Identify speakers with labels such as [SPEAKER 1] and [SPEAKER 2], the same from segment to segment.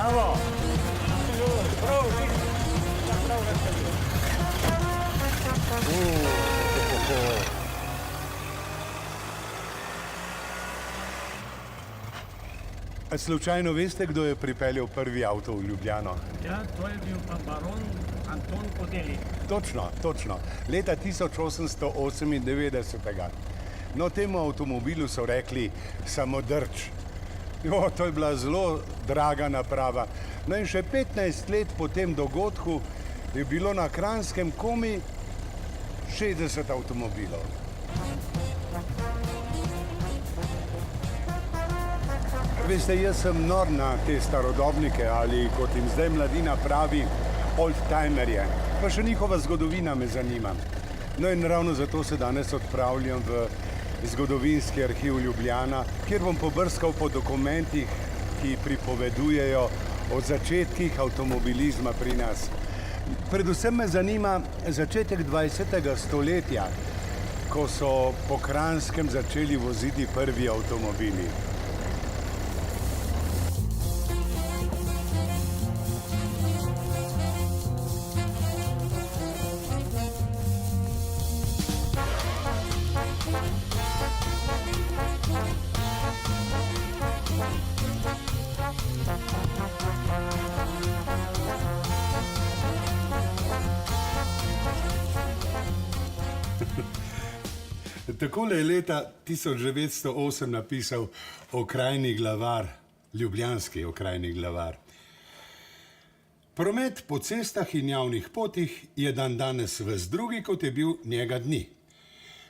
[SPEAKER 1] Bravo! Prav, prav,
[SPEAKER 2] A slučajno veste, kdo je pripeljal prvi avto v Ljubljano?
[SPEAKER 1] Ja, to je bil pa baron Anton Kodeli.
[SPEAKER 2] Točno. Leta 1898. No, temu avtomobilu so rekli samodrč. Jo, to je bila zelo draga naprava. No in še 15 let po tem dogodku je bilo na Kranjskem komaj 60 avtomobilov. Veste, jaz sem nor na te starodobnike ali, kot jim zdaj mladina pravi, oldtimerje. Pa še njihova zgodovina me zanima. No in ravno zato se danes odpravljam v zgodovinski arhiv Ljubljana, kjer bom pobrskal po dokumentih, ki pripovedujejo o začetkih avtomobilizma pri nas. Predvsem me zanima začetek 20. stoletja, ko so po Kranjskem začeli voziti prvi avtomobili. Takole je leta 1908 napisal okrajni glavar, ljubljanski okrajni glavar. Promet po cestah in javnih potih je dandanes ves drugi, kot je bil njega dni.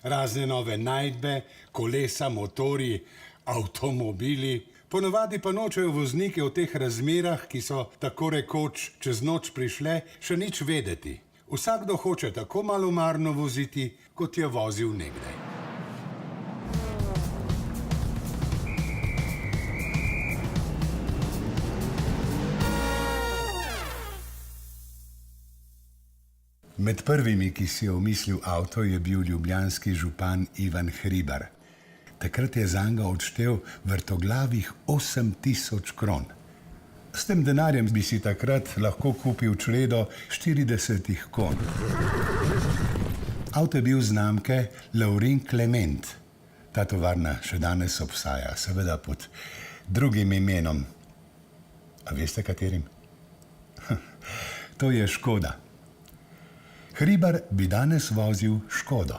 [SPEAKER 2] Razne nove najdbe, kolesa, motorji, avtomobili. Ponovadi pa nočejo vozniki o teh razmerah, ki so tako rekoč čez noč prišle, še nič vedeti. Vsakdo hoče tako malomarno voziti, kot je vozil nekdaj. Med prvimi, ki si je omislil avto, je bil ljubljanski župan Ivan Hribar. Takrat je zanj odštel vrtoglavih 8000 kron. S tem denarjem bi si takrat lahko kupil čredo 40 konj. Avto je bil znamke Laurin Clement. Ta tovarna še danes obstaja, seveda pod drugim imenom. A veste katerim? To je Škoda. Hribar bi danes vozil Škodo.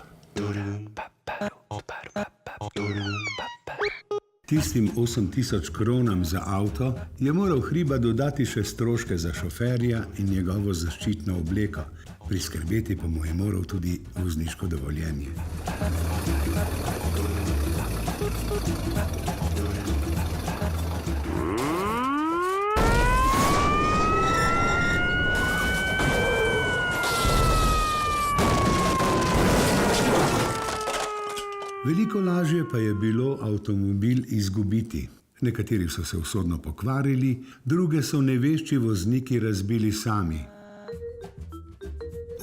[SPEAKER 2] Tistim 8000 kronam za avto je moral Hribar dodati še stroške za šoferja in njegovo zaščitno obleko. Priskrbeti pa mu je moral tudi vozniško dovoljenje. Veliko lažje pa je bilo avtomobil izgubiti. Nekateri so se usodno pokvarili, druge so nevešči vozniki razbili sami.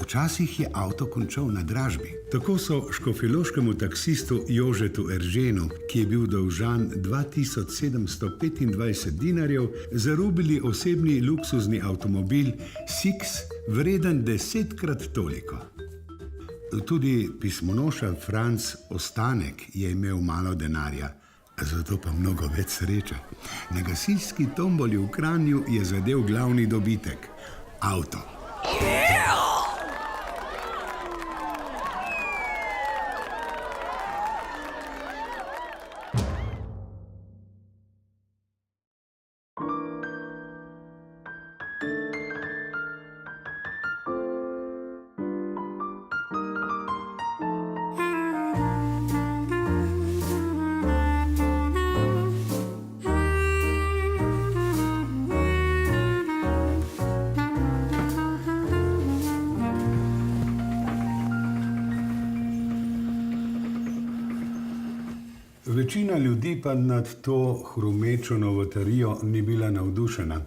[SPEAKER 2] Včasih je avto končal na dražbi. Tako so škofjeloškemu taksistu Jožetu Erženu, ki je bil dolžan 2725 dinarjev, zarubili osebni luksuzni avtomobil Six, vreden 10-krat toliko. Tudi pismonoša Franc Ostanek je imel malo denarja, zato pa mnogo več sreče. Na gasilski tomboli v Kranju je zadel glavni dobitek – avto. Večina ljudi pa nad to hrumečo novoterijo ni bila navdušena.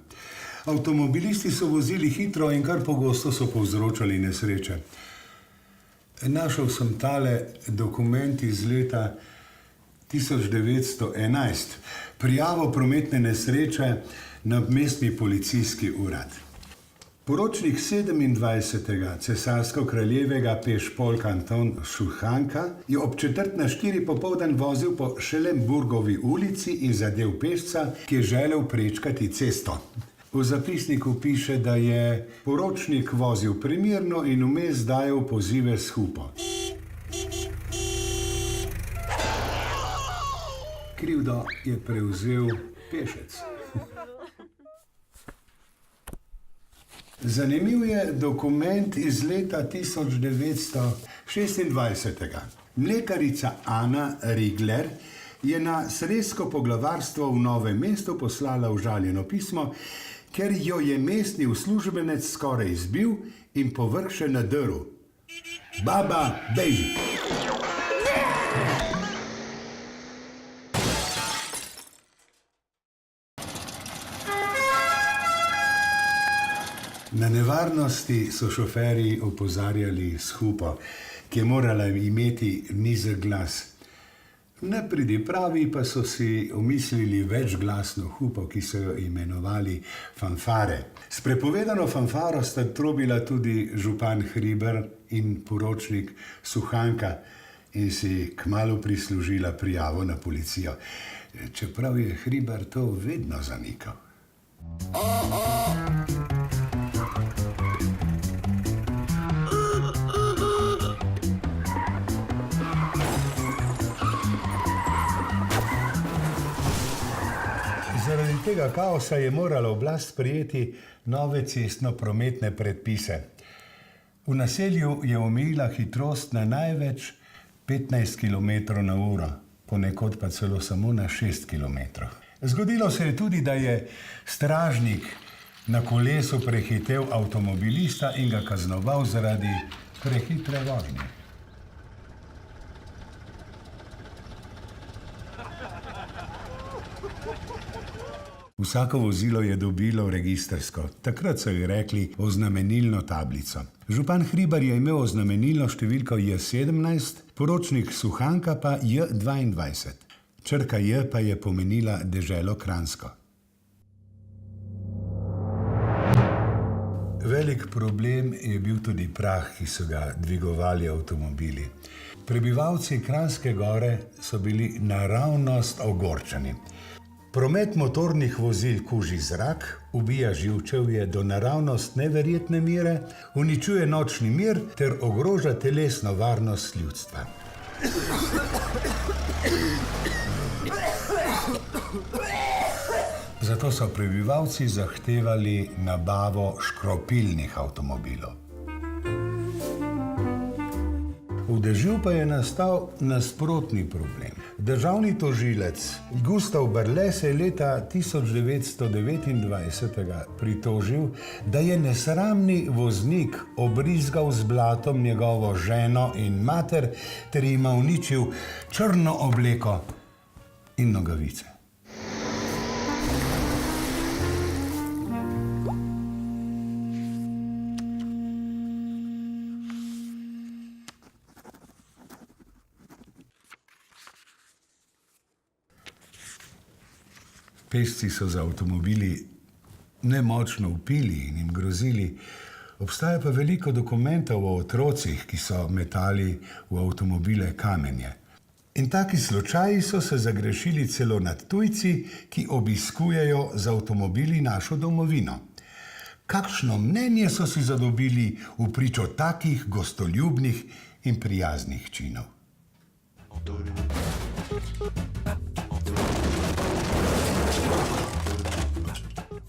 [SPEAKER 2] Avtomobilisti so vozili hitro in kar pogosto so povzročali nesreče. Našel sem tale dokument iz leta 1911. Prijavo prometne nesreče na mestni policijski urad. Poročnik 27. cesarsko-kraljevega pešpolka Anton Suchanka je ob 3:45 popoldan vozil po Šelemburgovi ulici in zadel pešca, ki je želel prečkati cesto. V zapisniku piše, da je poročnik vozil primirno in vmes dajal pozive s hupo. Krivdo je prevzel pešec. Zanimiv je dokument iz leta 1926. Mlekarica Ana Rigler je na sredsko poglavarstvo v Novem mestu poslala užaljeno pismo, ker jo je mestni uslužbenec skoraj izbil in povrh še nadrl. Baba, beži! Na nevarnosti so šoferji opozarjali s hupo, ki je morala imeti nizek glas. Na pridipravi pa so si omislili večglasno hupo, ki so jo imenovali fanfare. S prepovedano fanfaro sta trobila tudi župan Hribar in poročnik Suchanka in si kmalu prislužila prijavo na policijo, čeprav je Hribar to vedno zanikal. Zaradi tega kaosa je morala oblast sprejeti nove cestno-prometne predpise. V naselju je omejila hitrost na največ 15 km/h, ponekod pa celo samo na 6 km. Zgodilo se je tudi, da je stražnik na kolesu prehitel avtomobilista in ga kaznoval zaradi prehitre vožnje. Vsako vozilo je dobilo registrsko. Takrat so ji rekli oznamenilno tablico. Župan Hribar je imel oznamenilno številko J17, poročnik Suchanka pa J22. Črka J pa je pomenila deželo Kranjsko. Velik problem je bil tudi prah, ki so ga dvigovali avtomobili. Prebivalci Kranjske Gore so bili naravnost ogorčeni. Promet motornih vozil kuži zrak, ubija živčevje do naravnost neverjetne mere, uničuje nočni mir ter ogroža telesno varnost ljudstva. Zato so prebivalci zahtevali nabavo škropilnih avtomobilov. V dežju pa je nastal nasprotni problem. Državni tožilec Gustav Berle se je leta 1929 pritožil, da je nesramni voznik obrizgal z blatom njegovo ženo in mater ter jima uničil črno obleko in nogavice. Pešci so za avtomobili nemočno vpili in jim grozili. Obstaja pa veliko dokumentov o otrocih, ki so metali v avtomobile kamenje. In taki slučaji so se zagrešili celo nad tujci, ki obiskujejo z avtomobili našo domovino. Kakšno mnenje so si zadobili v pričo takih gostoljubnih in prijaznih činov?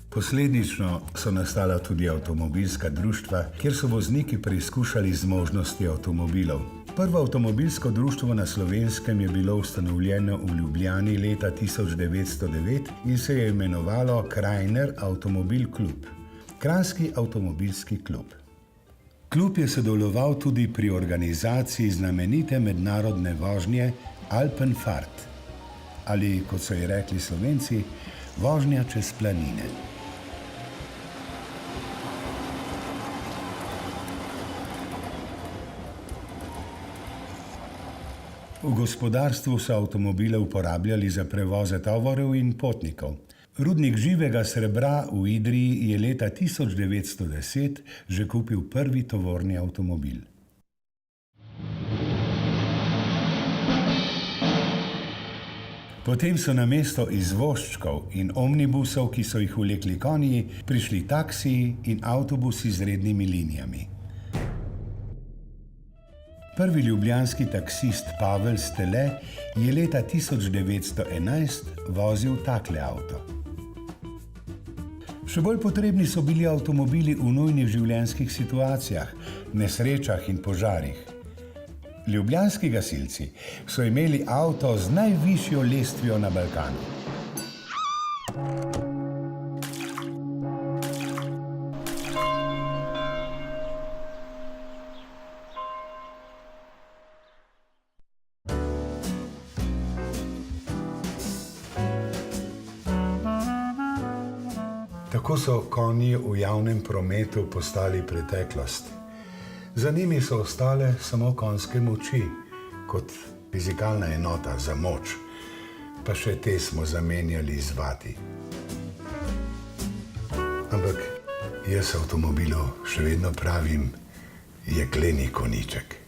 [SPEAKER 2] Posledično so nastala tudi avtomobilska društva, kjer so vozniki preizkušali zmožnosti avtomobilov. Prvo avtomobilsko društvo na Slovenskem je bilo ustanovljeno v Ljubljani leta 1909 in se je imenovalo Krajner Avtomobil Klub. Kranjski avtomobilski klub. Klub je sodeloval tudi pri organizaciji znamenite mednarodne vožnje Alpenfahrt, ali kot so ji rekli Slovenci, vožnja čez planine. V gospodarstvu so avtomobile uporabljali za prevoze tovorov in potnikov. Rudnik živega srebra v Idriji je leta 1910 že kupil prvi tovorni avtomobil. Potem so namesto izvožčkov in omnibusov, ki so jih vlekli konji, prišli taksiji in avtobusi z rednimi linijami. Prvi ljubljanski taksist Pavel Stele je leta 1911 vozil takle avto. Še bolj potrebni so bili avtomobili v nujnih življenjskih situacijah, nesrečah in požarih. Ljubljanski gasilci so imeli avto z najvišjo lestvijo na Balkanu. Tako so konji v javnem prometu postali preteklost. Za njimi so ostale samo konjske moči, kot fizikalna enota za moč, pa še te smo zamenjali z vati. Ampak jaz avtomobilu še vedno pravim jekleni konjiček.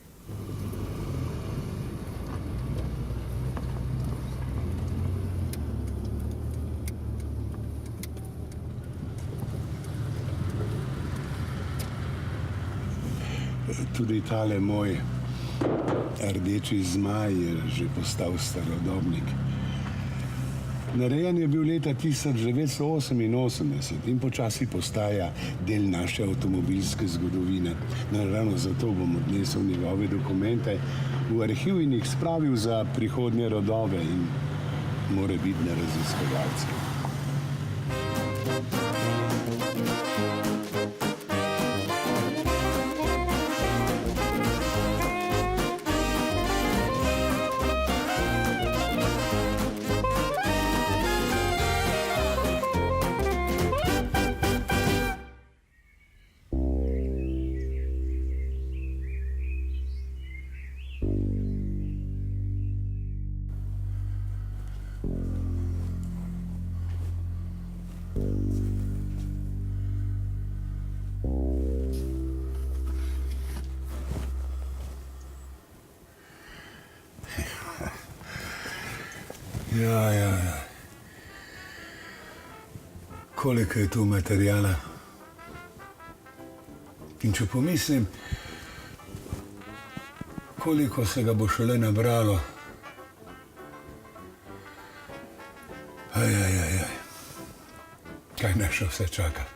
[SPEAKER 2] Tudi tale moj rdeči zmaj je že postal starodobnik. Narejen je bil leta 1988 in počasi postaja del naše avtomobilske zgodovine. Naravno zato bom odnesel njegove dokumente v arhiv in jih spravil za prihodnje rodove in morebitne raziskovalce. Ja. Koliko je tu materijala? In če pomislim, koliko se ga bo šele nabralo. Kaj nas še vse čaka?